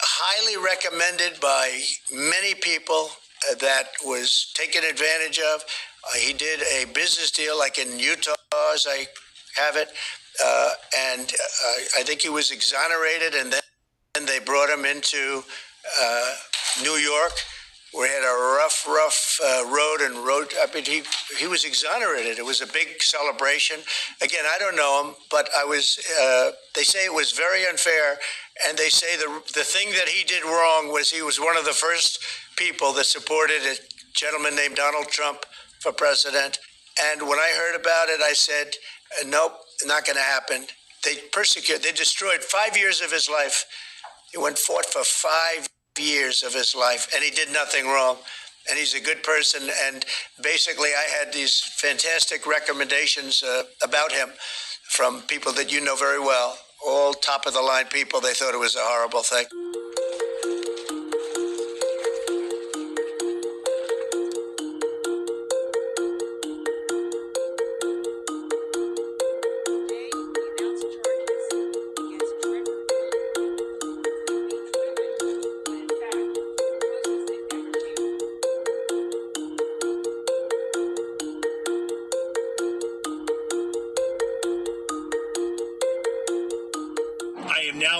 Highly recommended by many people that was taken advantage of. He did a business deal like in Utah, as I have it, and I think he was exonerated, and then they brought him into New York, where he had a rough road. I mean, he was exonerated. It was a big celebration. Again, I don't know him, but I was. They say it was very unfair, and they say the thing that he did wrong was he was one of the first people that supported a gentleman named Donald Trump for president. And when I heard about it, I said, nope, not going to happen. They destroyed 5 years of his life. He fought for 5 years of his life, and he did nothing wrong. And he's a good person. And basically, I had these fantastic recommendations about him from people that you know very well, all top-of-the-line people. They thought it was a horrible thing.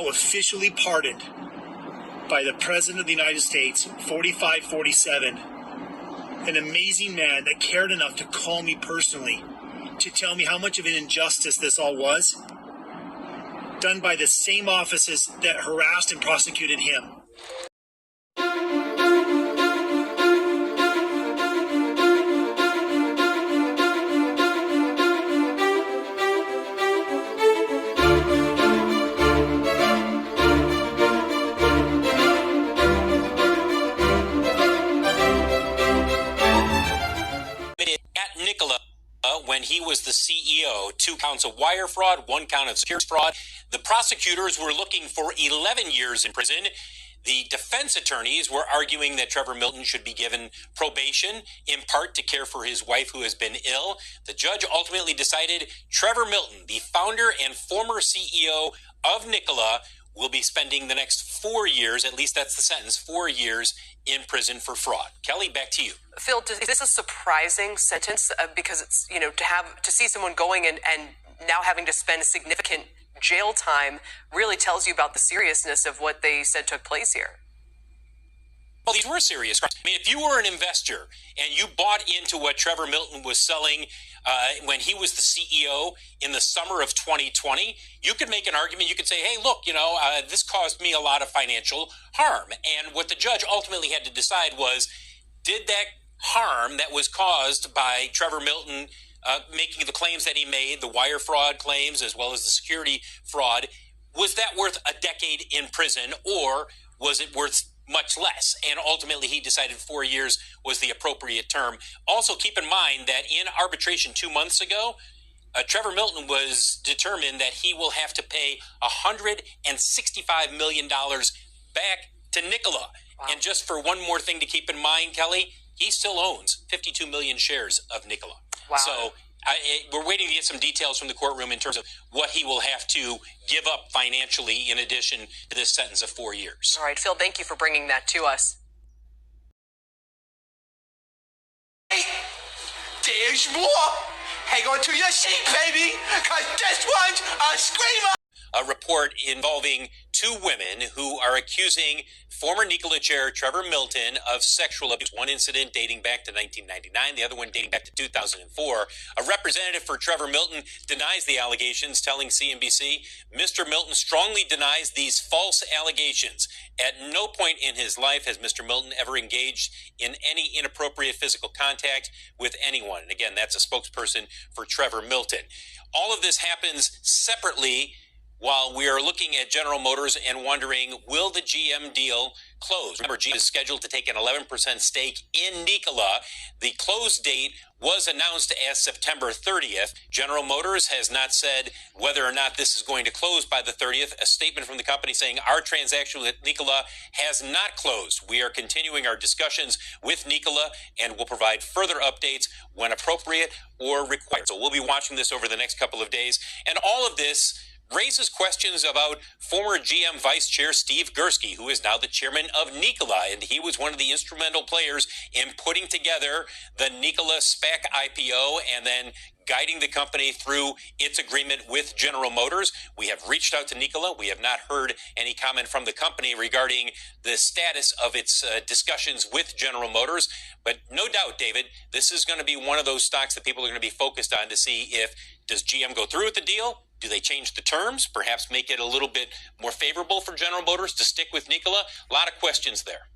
Officially pardoned by the President of the United States, 4547, an amazing man that cared enough to call me personally to tell me how much of an injustice this all was, done by the same offices that harassed and prosecuted him. When he was the CEO, 2 counts of wire fraud, 1 count of securities fraud. The prosecutors were looking for 11 years in prison. The defense attorneys were arguing that Trevor Milton should be given probation, in part to care for his wife who has been ill. The judge ultimately decided Trevor Milton, the founder and former CEO of Nikola, will be spending the next 4 years, at least that's the sentence, 4 years in prison for fraud. Kelly, back to you. Phil, is this a surprising sentence? Because it's, to see someone going and now having to spend significant jail time really tells you about the seriousness of what they said took place here. Well, these were serious crimes. I mean, if you were an investor and you bought into what Trevor Milton was selling when he was the CEO in the summer of 2020, you could make an argument. You could say, hey, look, this caused me a lot of financial harm. And what the judge ultimately had to decide was, did that harm that was caused by Trevor Milton making the claims that he made, the wire fraud claims as well as the security fraud, was that worth a decade in prison, or was it worth much less? And ultimately he decided 4 years was the appropriate term. Also keep in mind that in arbitration 2 months ago, Trevor Milton was determined that he will have to pay $165 million back to Nikola. Wow. And just for one more thing to keep in mind, Kelly, he still owns 52 million shares of Nikola. Wow. So we're waiting to get some details from the courtroom in terms of what he will have to give up financially in addition to this sentence of 4 years. All right, Phil, thank you for bringing that to us. Hey, there's more. Hang on to your seat, baby, because this one's a screamer. A report involving 2 women who are accusing former Nikola chair Trevor Milton of sexual abuse. One incident dating back to 1999, the other one dating back to 2004. A representative for Trevor Milton denies the allegations, telling CNBC, Mr. Milton strongly denies these false allegations. At no point in his life has Mr. Milton ever engaged in any inappropriate physical contact with anyone. And again, that's a spokesperson for Trevor Milton. All of this happens separately while we are looking at General Motors and wondering, will the GM deal close? Remember, GM is scheduled to take an 11% stake in Nikola. The close date was announced as September 30th. General Motors has not said whether or not this is going to close by the 30th. A statement from the company saying our transaction with Nikola has not closed. We are continuing our discussions with Nikola and will provide further updates when appropriate or required. So we'll be watching this over the next couple of days. And all of this raises questions about former GM Vice Chair Steve Gursky, who is now the chairman of Nikola, and he was one of the instrumental players in putting together the Nikola SPAC IPO and then guiding the company through its agreement with General Motors. We have reached out to Nikola. We have not heard any comment from the company regarding the status of its discussions with General Motors. But no doubt, David, this is going to be one of those stocks that people are going to be focused on to see if does GM go through with the deal? Do they change the terms? Perhaps make it a little bit more favorable for General Motors to stick with Nikola? A lot of questions there.